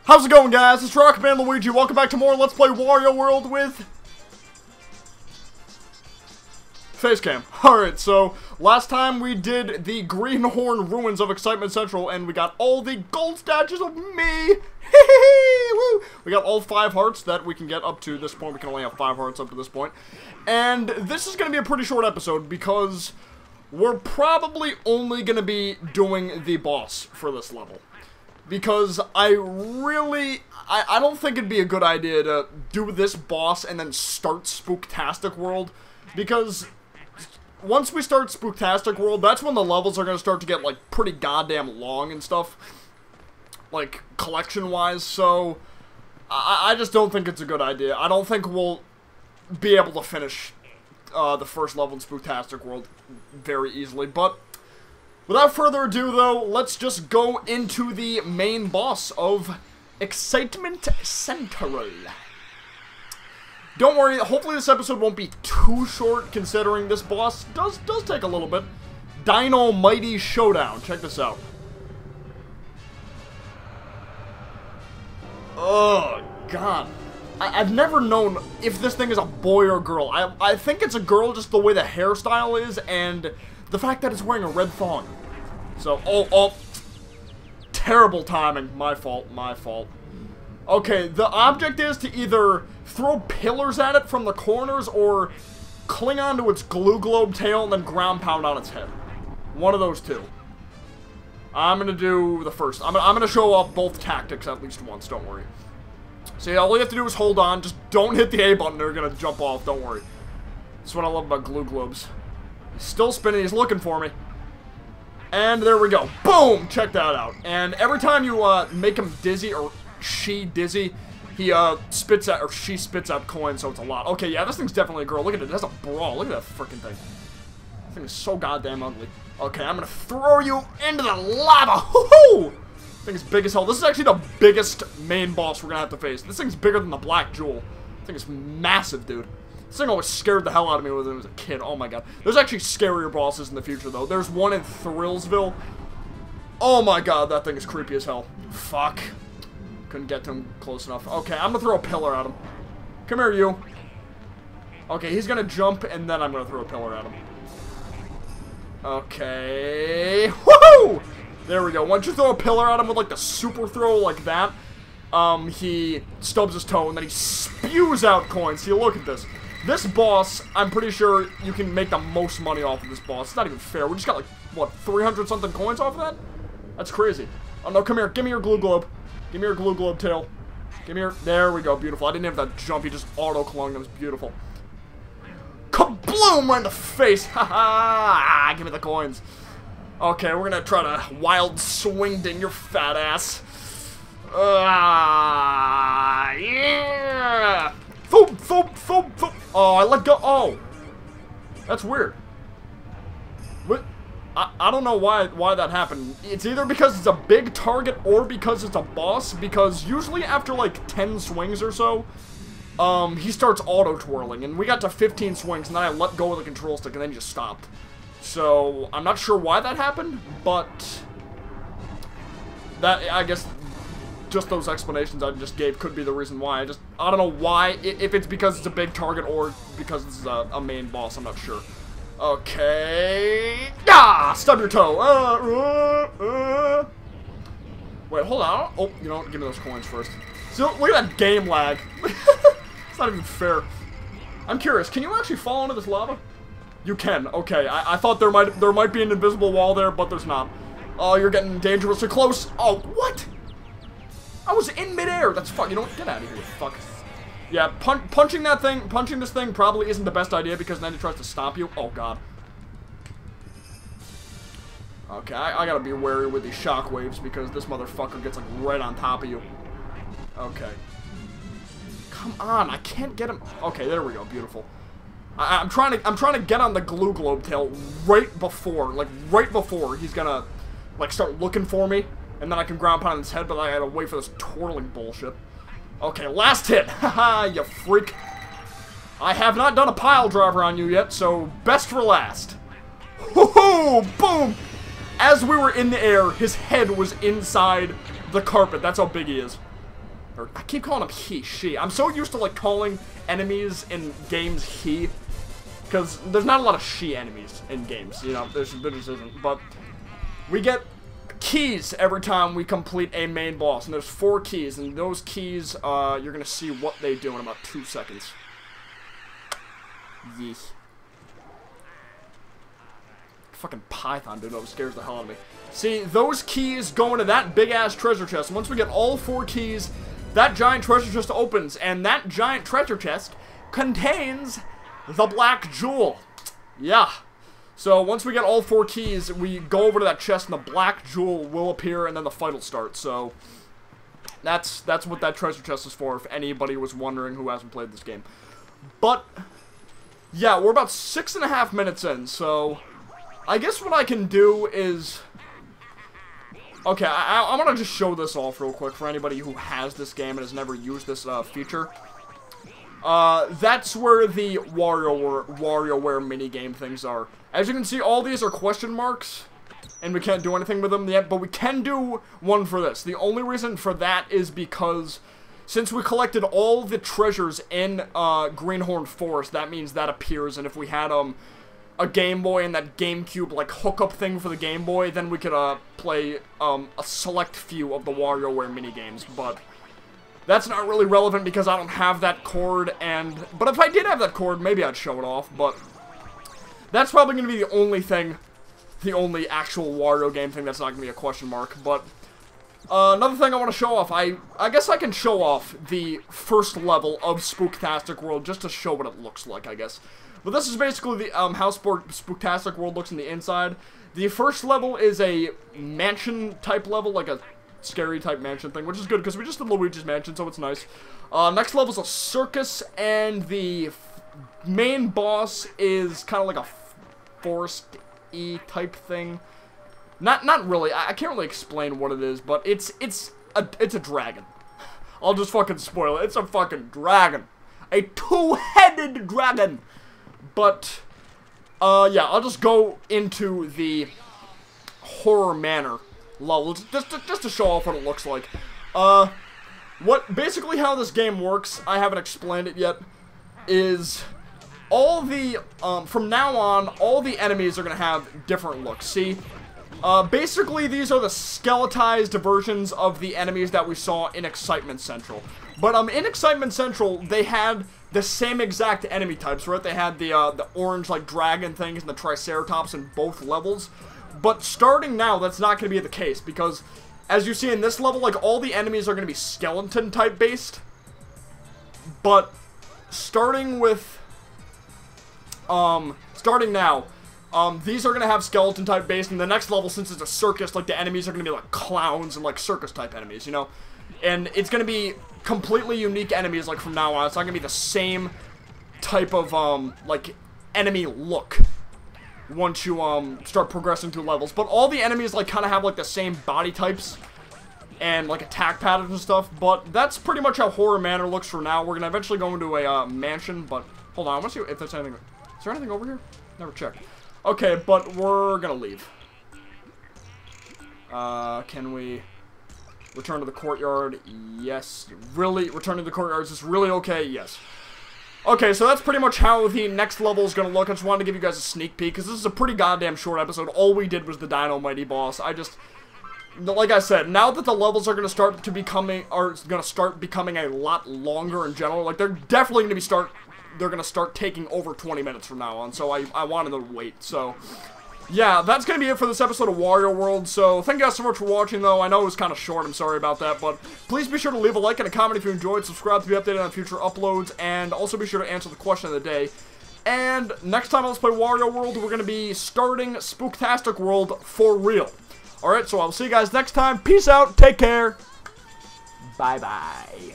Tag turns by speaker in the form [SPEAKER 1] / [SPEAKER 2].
[SPEAKER 1] How's it going, guys? It's RockbandLuigi. Welcome back to more Let's Play Wario World with FACECAM. Alright, so last time we did the Greenhorn Ruins of Excitement Central, and we got all the gold statues of me. Woo! We got all 5 hearts that we can get up to this point. We can only have 5 hearts up to this point. And this is going to be a pretty short episode because we're probably only going to be doing the boss for this level. Because I don't think it'd be a good idea to do this boss and then start Spooktastic World. Because once we start Spooktastic World, that's when the levels are going to start to get, like, pretty goddamn long and stuff. Like, collection-wise, so I just don't think it's a good idea. I don't think we'll be able to finish the first level in Spooktastic World very easily, but without further ado, though, let's just go into the main boss of Excitement Central. Don't worry, hopefully this episode won't be too short, considering this boss does take a little bit. Dino Mighty Showdown. Check this out. Oh, God. I've never known if this thing is a boy or girl. I think it's a girl, just the way the hairstyle is, and the fact that it's wearing a red thong. So, oh, terrible timing. My fault. Okay, the object is to either throw pillars at it from the corners or cling onto its glue globe tail and then ground pound on its head. One of those two. I'm gonna do the first. I'm gonna show off both tactics at least once, don't worry. See, all you have to do is hold on. Just don't hit the A button. They're gonna jump off, don't worry. That's what I love about glue globes. He's still spinning. He's looking for me. And there we go. Boom! Check that out. And every time you make him dizzy, or she dizzy, he spits out, or she spits out coins, so it's a lot. Okay, yeah, this thing's definitely a girl. Look at it. It has a bra. Look at that freaking thing. That thing is so goddamn ugly. Okay, I'm gonna throw you into the lava. Woohoo! This thing is big as hell. This is actually the biggest main boss we're gonna have to face. This thing's bigger than the Black Jewel. This thing is massive, dude. This thing always scared the hell out of me when I was a kid. Oh my god. There's actually scarier bosses in the future, though. There's one in Thrillsville. Oh my god, that thing is creepy as hell. Fuck. Couldn't get to him close enough. Okay, I'm gonna throw a pillar at him. Come here, you. Okay, he's gonna jump, and then I'm gonna throw a pillar at him. Okay. Woohoo! There we go. Once you throw a pillar at him with, like, the super throw like that, he stubs his toe, and then he spews out coins. See, look at this. This boss, I'm pretty sure you can make the most money off of this boss. It's not even fair. We just got, like, what, 300-something coins off of that? That's crazy. Oh, no, come here. Give me your glue globe. Give me your glue globe tail. Give me your... There we go. Beautiful. I didn't have that jump. He just auto-clung. That was beautiful. Kabloom! Right in the face. Ha-ha! Give me the coins. Okay, we're gonna try to wild swing ding your fat ass. Yeah! Thump, thump, thump, thump. Oh, I let go. Oh, that's weird. What? I don't know why that happened. It's either because it's a big target or because it's a boss. Because usually after like 10 swings or so, he starts auto twirling, and we got to 15 swings, and then I let go of the control stick, and then he just stopped. So I'm not sure why that happened, but that, I guess, just those explanations I just gave could be the reason why. I don't know why, if it's because it's a big target or because this is a main boss, I'm not sure. Okay. Ah! Stub your toe. Wait, hold on. Oh, you know what? Give me those coins first. See, look at that game lag. It's not even fair. I'm curious, can you actually fall into this lava? You can. Okay, I thought there might be an invisible wall there, but there's not. Oh, you're getting dangerously close. Oh, what? I was in midair. That's fuck. You know what? Get out of here, fuck. Yeah, punching this thing probably isn't the best idea because then it tries to stop you. Oh god. Okay, I gotta be wary with these shockwaves because this motherfucker gets like right on top of you. Okay. Come on, I can't get him. Okay, there we go. Beautiful. I'm trying to get on the glue globe tail right before he's gonna like start looking for me. And then I can ground pound his head, but I gotta wait for this twirling bullshit. Okay, last hit! Haha, you freak. I have not done a pile driver on you yet, so best for last. Woohoo! Boom! As we were in the air, his head was inside the carpet. That's how big he is. Or, I keep calling him he, she. I'm so used to, like, calling enemies in games he. Because there's not a lot of she enemies in games, you know, there just isn't. But we get keys every time we complete a main boss, and there's 4 keys, and those keys, you're gonna see what they do in about 2 seconds. Yeesh. Fucking python, dude, that scares the hell out of me. See, those keys go into that big-ass treasure chest. Once we get all 4 keys, that giant treasure chest opens, and that giant treasure chest contains the black jewel. Yeah. So once we get all 4 keys, we go over to that chest, and the black jewel will appear, and then the fight will start. So that's what that treasure chest is for, if anybody was wondering who hasn't played this game. But yeah, we're about 6.5 minutes in, so I guess what I can do is, okay, I want to just show this off real quick for anybody who has this game and has never used this feature. That's where the WarioWare minigame things are. As you can see, all these are question marks, and we can't do anything with them yet, but we can do one for this. The only reason for that is because since we collected all the treasures in Greenhorn Forest, that means that appears, and if we had a Game Boy and that Gamecube like hookup thing for the Game Boy, then we could play a select few of the WarioWare minigames, but that's not really relevant because I don't have that cord, but if I did have that cord, maybe I'd show it off, but that's probably going to be the only thing, the only actual Wario game thing that's not going to be a question mark, but another thing I want to show off, I guess I can show off the first level of Spooktastic World just to show what it looks like, I guess. But this is basically the how Spooktastic World looks on the inside. The first level is a mansion-type level, like a scary-type mansion thing, which is good because we just did Luigi's Mansion, so it's nice. Next level is a circus, and the main boss is kind of like a forest-y type thing. Not really. I can't really explain what it is, but it's a dragon. I'll just fucking spoil it. It's a fucking dragon. A 2-headed dragon. But yeah, I'll just go into the horror manor level just to show off what it looks like. Basically how this game works, I haven't explained it yet, is all the from now on, all the enemies are gonna have different looks. See, basically these are the skeletized versions of the enemies that we saw in Excitement Central. But in Excitement Central, they had the same exact enemy types, right? They had the orange like dragon things and the Triceratops in both levels. But starting now, that's not going to be the case because, as you see in this level, like all the enemies are going to be skeleton type based. But starting with, starting now, these are going to have skeleton type based. And the next level, since it's a circus, like the enemies are going to be like clowns and like circus type enemies, you know? And it's going to be completely unique enemies, like, from now on. It's not going to be the same type of, like, enemy look once you, start progressing through levels. But all the enemies, like, kind of have, like, the same body types and, like, attack patterns and stuff. But that's pretty much how Horror Manor looks for now. We're going to eventually go into a, mansion, but hold on. I want to see if there's anything. Is there anything over here? Never checked. Okay, but we're going to leave. Can we return to the courtyard? Yes. Really? Returning to the courtyard, is this really okay? Yes. Okay, so that's pretty much how the next level is going to look. I just wanted to give you guys a sneak peek, because this is a pretty goddamn short episode. All we did was the Dino Mighty boss. Like I said, now that the levels are going to start becoming a lot longer in general, like, they're definitely going to they're going to start taking over 20 minutes from now on, so I wanted to wait, so yeah, that's going to be it for this episode of Wario World. So, thank you guys so much for watching, though. I know it was kind of short, I'm sorry about that, but please be sure to leave a like and a comment if you enjoyed, subscribe to be updated on future uploads, and also be sure to answer the question of the day. And next time on Let's Play Wario World, we're going to be starting Spooktastic World for real. Alright, so I'll see you guys next time. Peace out, take care, bye-bye.